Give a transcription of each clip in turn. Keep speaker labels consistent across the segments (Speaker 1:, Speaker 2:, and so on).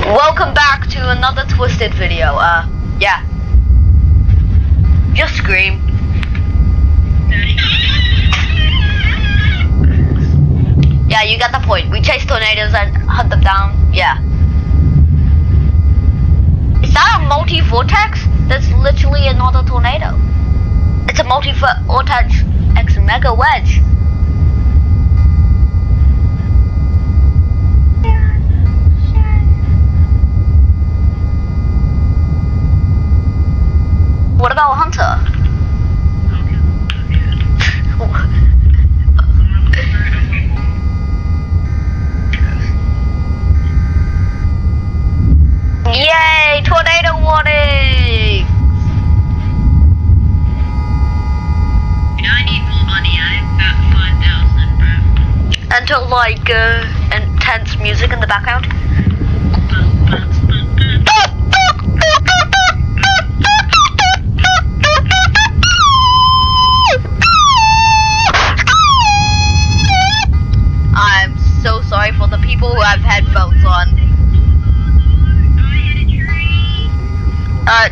Speaker 1: Welcome back to another Twisted video. Yeah. Just scream. Yeah, you got the point. We chase tornadoes and hunt them down. Yeah. Is that a multi-vortex? That's literally another tornado. It's a multi-vortex X mega wedge. What about Hunter? Yay! Tornado warning!
Speaker 2: I need more money. I've got 5,000, bro.
Speaker 1: Until like intense music in the background. I'm so sorry for the people who have headphones on.
Speaker 2: I hit a tree.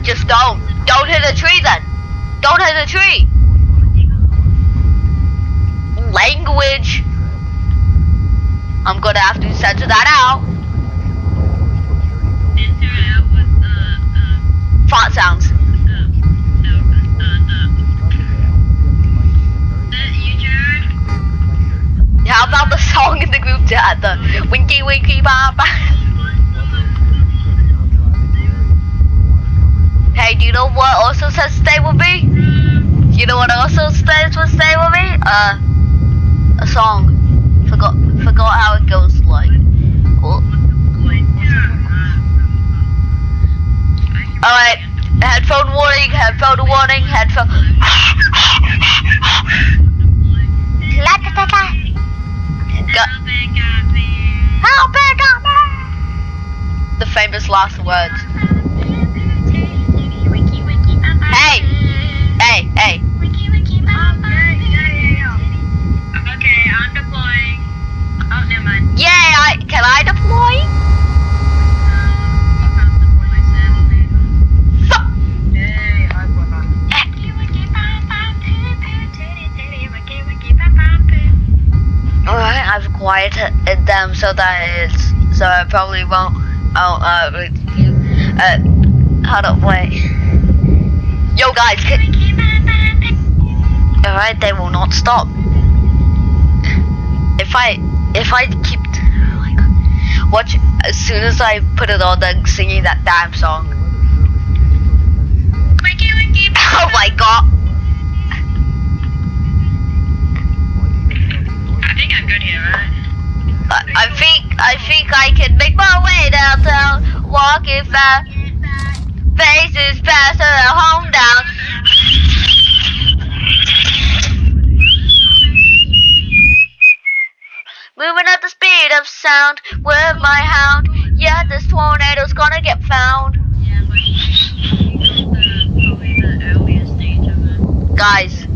Speaker 1: Just don't hit a tree then. Don't hit a tree. Language. I'm gonna have to censor that out.
Speaker 2: Censor it out with
Speaker 1: Fart sounds.
Speaker 2: you, Jared?
Speaker 1: How about the song in the group chat? The winky winky ba ba. Hey, do you know what also says stay with me? You know what also says with stay with me? A song. Forgot how it goes like. Oh. Alright, headphone warning, headphone warning, headphone. La da da da. How big got me? The famous last words. Hey! Hey, hey.
Speaker 2: Okay, I'm deploying. Oh, never mind.
Speaker 1: Yeah, can I deploy?
Speaker 2: I can't deploy, sadly. Yay, I forgot.
Speaker 1: Alright, I've quieted them so that so I probably won't. Hold up, wait. Yo, guys, alright, they will not stop. If I keep, watch, as soon as I put it on, then singing that damn song. Oh my god.
Speaker 2: I think I'm good here, right?
Speaker 1: I think I can make my way downtown, walking fast, faces faster, home down. Moving at the speed of sound with my hound. Yeah, this tornado's gonna get found.
Speaker 2: Yeah, but probably the earlier stage of it.
Speaker 1: Guys,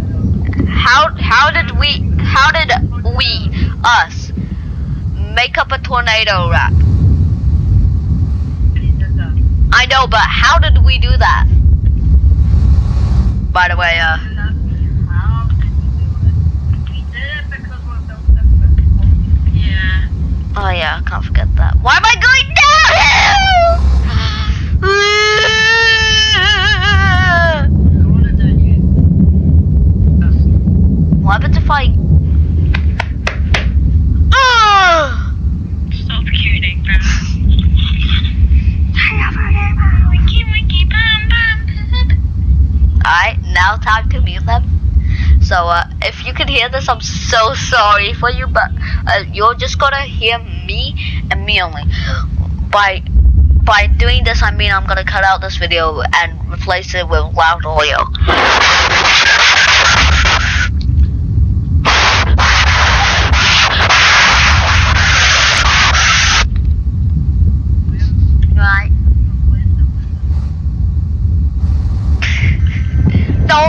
Speaker 1: how did we us make up a tornado rap? I know, but how did we do that? By the way,
Speaker 2: Yeah.
Speaker 1: oh yeah, I can't forget that. Why am I going down? What happens if I?
Speaker 2: Stop shooting, bro.
Speaker 1: Alright, now time to mute them. So, if you can hear this, I'm so sorry for you, but you're just gonna hear me and me only. By doing this, I mean I'm gonna cut out this video and replace it with loud audio. Right. No.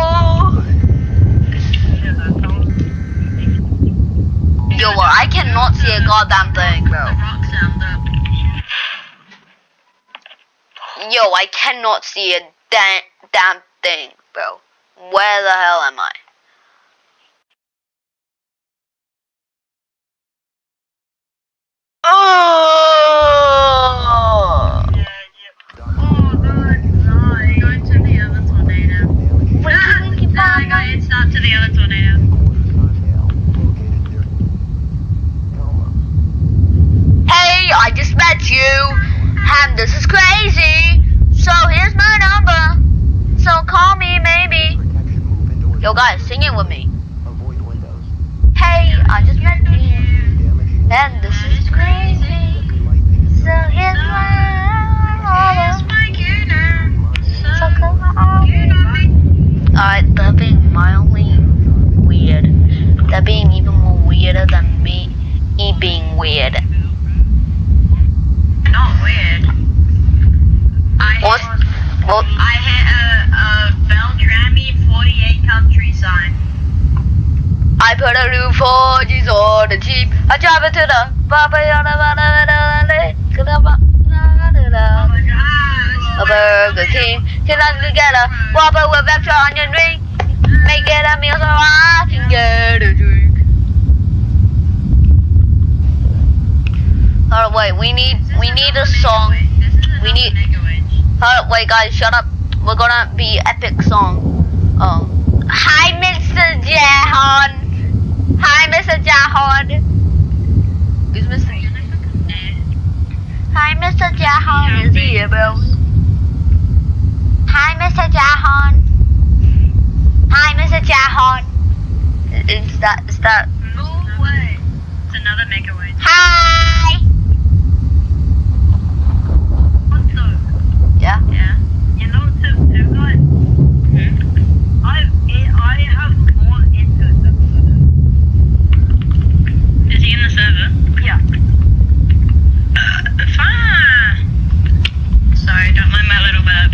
Speaker 1: Yo, I cannot see a goddamn thing, bro.
Speaker 2: The rock sound up.
Speaker 1: Yo, I cannot see a damn thing, bro. Where the hell am I? Oh!
Speaker 2: Oh, God, no. Going to the other tornado.
Speaker 1: Winky,
Speaker 2: It's not to the other tornado.
Speaker 1: Hey, I just met you, and this is crazy. So here's my number. So call me, maybe. Yo, guys, sing it with me. Hey, I just met you, and this is crazy. So here's my number. So call me. Alright, they're being mildly weird. They're being even more weirder than me being weird.
Speaker 2: Not weird. I hit a Beltrami 48 country sign.
Speaker 1: I put a new 4Gs on the Jeep. I drive it to the a Burger King. Can I get a Whopper with extra onion ring? Make it a meal so I can get a drink. Hold on, wait, we need a song. We need. Hold on, wait, guys, shut up. We're gonna be epic song. Oh, hi, Mr. Jahan. Hi, Mr. Jahan. Who's Mr. Hi, Mr. Jahan is here, bro. Hi, Mr. Jahan. Hi, Mr. Jahan. Is that?
Speaker 2: No way. It's another mega wave.
Speaker 1: Hi.
Speaker 2: What the?
Speaker 1: Yeah.
Speaker 2: Yeah. You know, two guys. I have more into the server. Is he in the server? Yeah. Fine. Sorry, don't mind my little burp.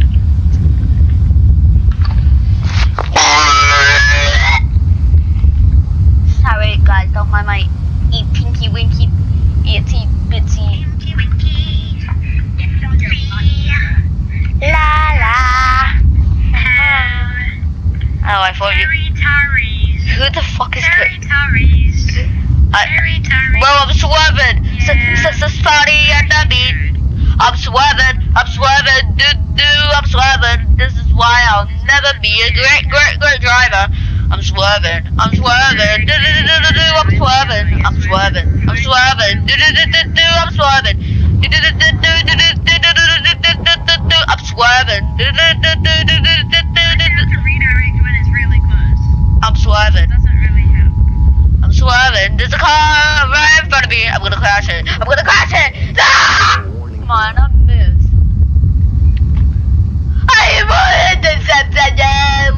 Speaker 1: Sorry, guys, don't mind my tinky winky, itsy bitsy.
Speaker 2: Tinky winky.
Speaker 1: La la. Oh, I thought you.
Speaker 2: Terry Tarries.
Speaker 1: Who the fuck is
Speaker 2: Terry
Speaker 1: that?
Speaker 2: Tarries. Terry Tarries.
Speaker 1: Bro, I'm swerving. Sorry at the beat. I'm swerving. I'm swerving. I'm swerving. This is why I'll never be a great driver. I'm swerving. I'm swerving. I'm swerving. I'm swerving. I'm swerving. I'm swerving. I'm swerving.
Speaker 2: To redirect when it's really close.
Speaker 1: I'm swerving.
Speaker 2: Doesn't really help.
Speaker 1: I'm swerving. There's a car right in front of me. I'm gonna crash it. I'm gonna crash it. Ah! Come on, I'm moved. I wanted to subscribe.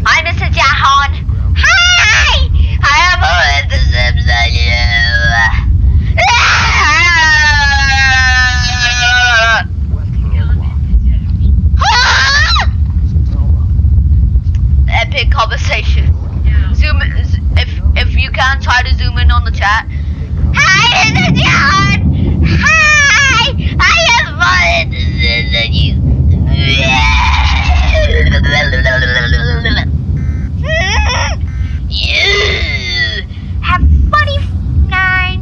Speaker 1: Hi, Mr. Jahan. Hi! I am wanted to subscribe. Epic conversation.
Speaker 2: Yeah.
Speaker 1: Zoom if you can try to zoom in on the chat. Hi, Mr. John. Hi, I have wanted to visit you. You have 49.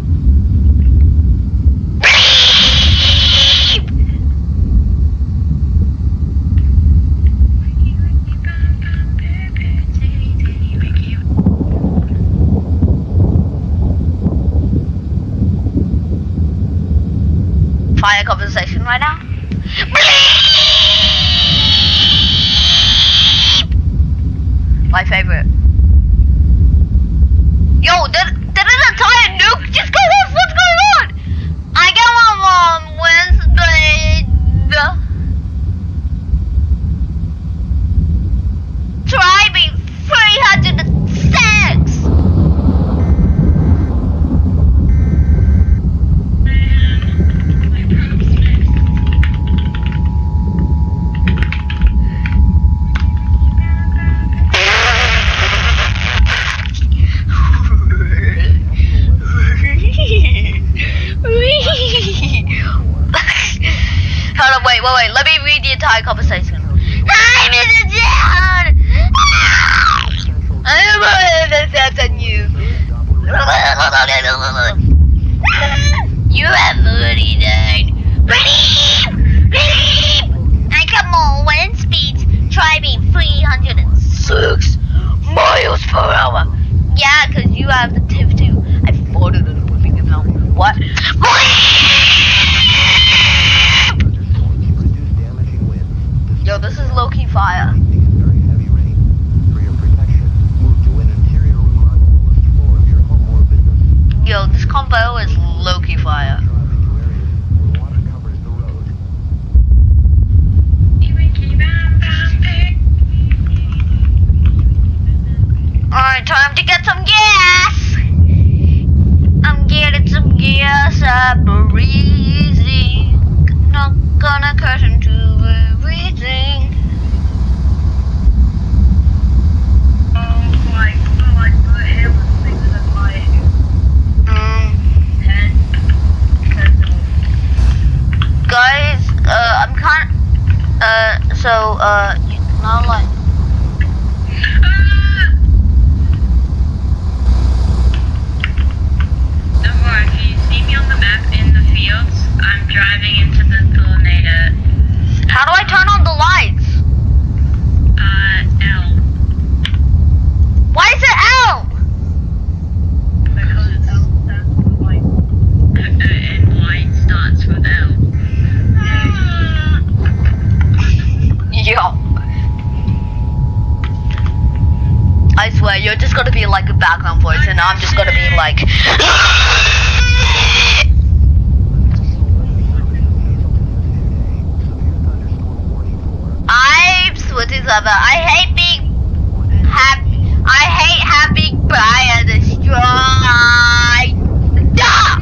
Speaker 1: Fire conversation right now. My favorite. Yo, did an entire nuke just go off? What's going on? I get one Wednesday. Try me 306. wait. Let me read the entire conversation. Hi, Mr. John! I'm on you. You have 49. And come on, when speeds driving 306 miles per hour. Yeah, because you have the tip too. I farted in the moving now. What? Yo, this is low-key fire. Yo, this combo is low-key fire. Alright, time to get some gas! I'm getting some gas, I'm breezy. Not gonna cut into everything.
Speaker 2: Oh my god, the hair was bigger than my head.
Speaker 1: Guys, I'm kind not like.
Speaker 2: Deborah, can you see me on the map in the fields? I'm driving into the tornado.
Speaker 1: How do I turn on the lights?
Speaker 2: L.
Speaker 1: Why is it L?
Speaker 2: Because L stands for light. And light starts with L.
Speaker 1: Yo. I swear, you're just gonna be like a background voice, and I'm just gonna be like. I'm switching server. I hate having fire destroyed. Stop!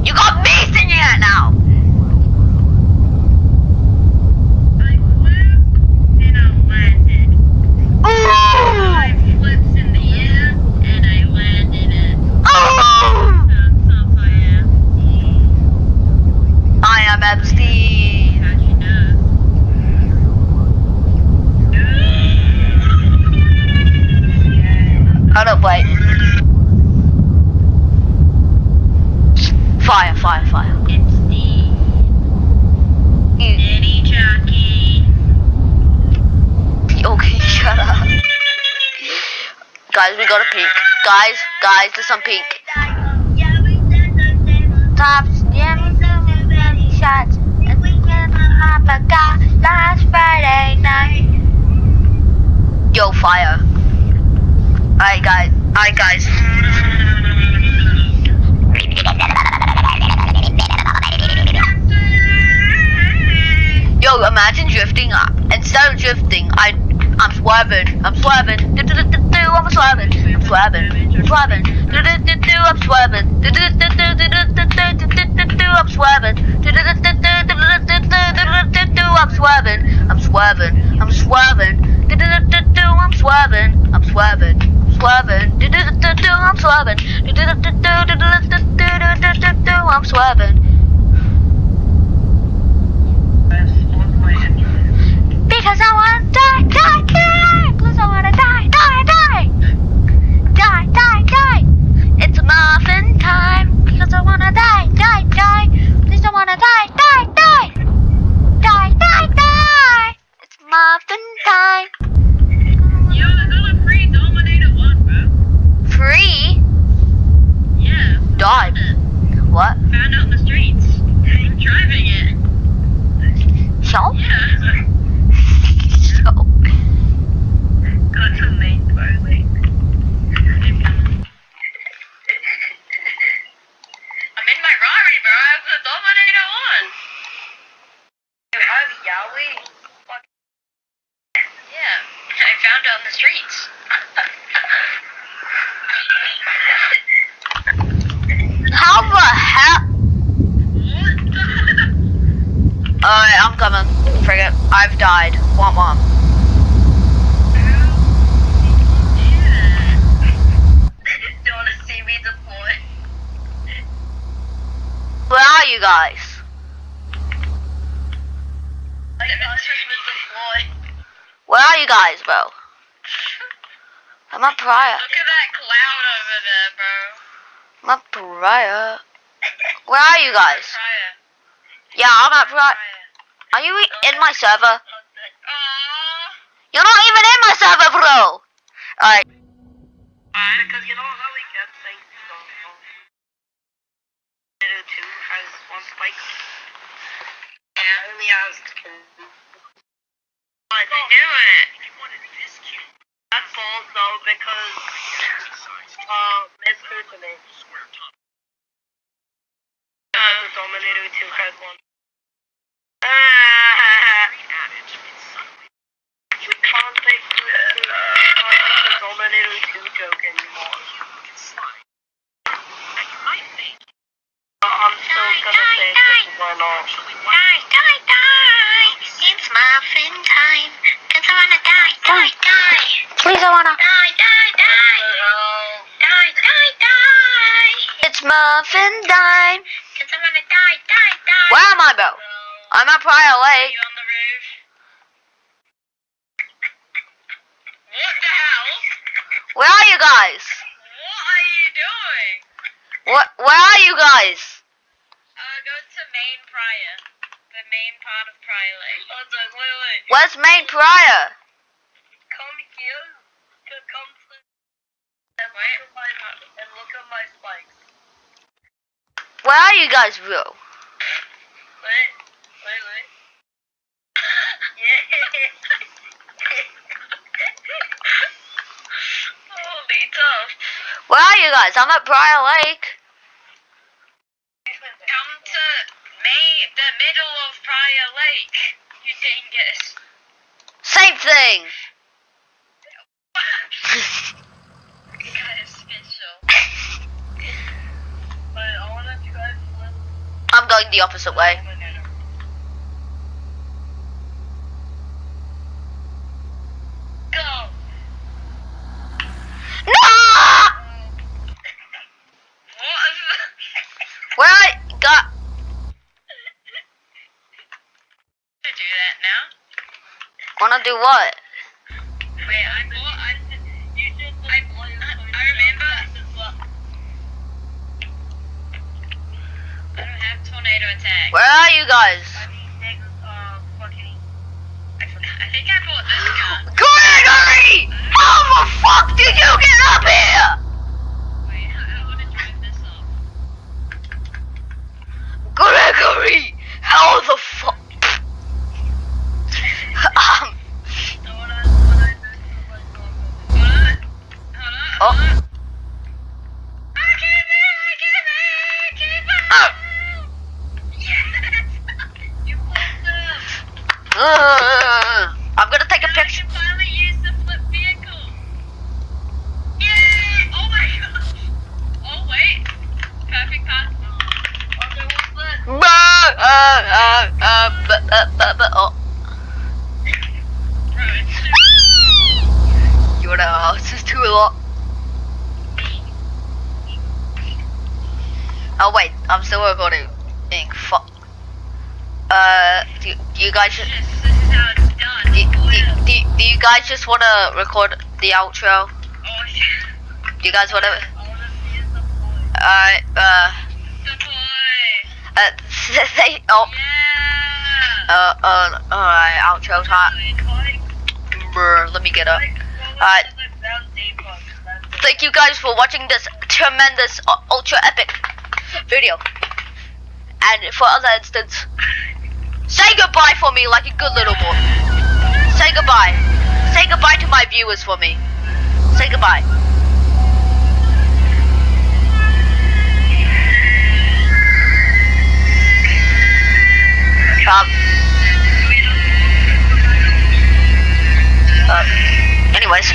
Speaker 1: You got me singing it now.
Speaker 2: I flipped and I landed.
Speaker 1: Ooh.
Speaker 2: I flipped in the air and I landed it.
Speaker 1: Ooh.
Speaker 2: That's how I am.
Speaker 1: I am Epstein.
Speaker 2: How'd you know?
Speaker 1: Hold up, wait. Fire.
Speaker 2: It's the Danny Jockey.
Speaker 1: Okay, shut up. Guys, we gotta peek. Guys, there's some peek. Tops, shots, and we can have a guy last Friday night. Yo, fire. Alright, guys. Yo, imagine drifting. Instead of drifting, I'm swerving. I'm swerving. I'm swerving. I'm swerving. I'm swerving. I'm swerving. I'm swerving. I'm swerving. I'm swerving. I'm swerving. I'm swerving. I'm swerving. Swerving. I'm swerving. I'm swerving. Because I wanna die. Because I wanna die. It's muffin time. Because I wanna die. Please don't wanna die. It's muffin time.
Speaker 2: Yo, I got a free Dominator 1, bro.
Speaker 1: Free?
Speaker 2: Yeah.
Speaker 1: Die. What?
Speaker 2: Found out in the streets. I'm driving it.
Speaker 1: So?
Speaker 2: Yeah.
Speaker 1: So.
Speaker 2: Got to make finally. I'm in my Rari, bro. I have the Dominator 1. You have Yowie? Yeah. I found it on the streets.
Speaker 1: How the hell? Alright, I'm coming. Forget. I've died. Womp womp.
Speaker 2: Don't want to see me deploy.
Speaker 1: guys? Where are you guys, bro? I'm at Prior.
Speaker 2: Look at that cloud over there, bro.
Speaker 1: I'm at Prior. Where are you guys?
Speaker 2: Prior.
Speaker 1: Yeah, I'm at Prior. Are you in my server?
Speaker 2: Aww.
Speaker 1: You're not even in my server, bro! Alright.
Speaker 2: Because you know how we get things from Little 2 has one spike. Yeah, only has two. I knew it. That's false though because Miss Kuchele. The Dominator 2 has one. We can't make the Dominator 2 joke anymore. I'm still gonna say it why not. Die. It's muffin time. Cause I wanna die.
Speaker 1: Please, I wanna.
Speaker 2: Die.
Speaker 1: It's muffin time.
Speaker 2: Cause I wanna die.
Speaker 1: Where am I, bro? I'm at Prior Lake.
Speaker 2: You on the roof? What the hell?
Speaker 1: Where are you guys?
Speaker 2: What are you doing?
Speaker 1: Where are you guys?
Speaker 2: Go to main Prior. The main part of Prior Lake. Wait.
Speaker 1: Where's Main Prior?
Speaker 2: Come here. Come to and look at my spikes.
Speaker 1: Where are you guys, bro?
Speaker 2: Wait. Holy tough.
Speaker 1: Where are you guys? I'm at Prior Lake.
Speaker 2: Come to the middle of Prior Lake. You dingus.
Speaker 1: Same thing.
Speaker 2: You guys special. But I wanna try flip.
Speaker 1: I'm going the opposite way.
Speaker 2: Go.
Speaker 1: No!
Speaker 2: What?
Speaker 1: Where I got?
Speaker 2: To do that now?
Speaker 1: Wanna do what?
Speaker 2: Wait, I remember. I don't have tornado attack.
Speaker 1: Where are you guys?
Speaker 2: I think I bought this gun.
Speaker 1: Gregory! How the fuck did you get up here?
Speaker 2: Wait, I want to drive this off.
Speaker 1: Gregory! How the fuck? Oh.
Speaker 2: I came
Speaker 1: Oh.
Speaker 2: Yes! You flipped them!
Speaker 1: I'm gonna take a
Speaker 2: Now I
Speaker 1: picture.
Speaker 2: can finally use the flip vehicle! Yay! Oh my gosh! Oh wait! Perfect path. Okay, what's that?
Speaker 1: Oh.
Speaker 2: Bro, it's too...
Speaker 1: Your house is too long. Oh wait, I'm still recording. Fuck. Do you guys just...
Speaker 2: Yes, this is how it's done.
Speaker 1: Do you guys just want to record the outro?
Speaker 2: Oh yeah.
Speaker 1: Do you guys want to...
Speaker 2: I want to see the boy.
Speaker 1: Alright,
Speaker 2: The boy.
Speaker 1: say... Oh,
Speaker 2: Yeah.
Speaker 1: alright, outro time. Brr, let me get up. Alright. Thank you guys for watching this tremendous, ultra epic video. And for other instance, say goodbye for me like a good little boy. Say goodbye. Say goodbye to my viewers for me. Say goodbye. Anyways.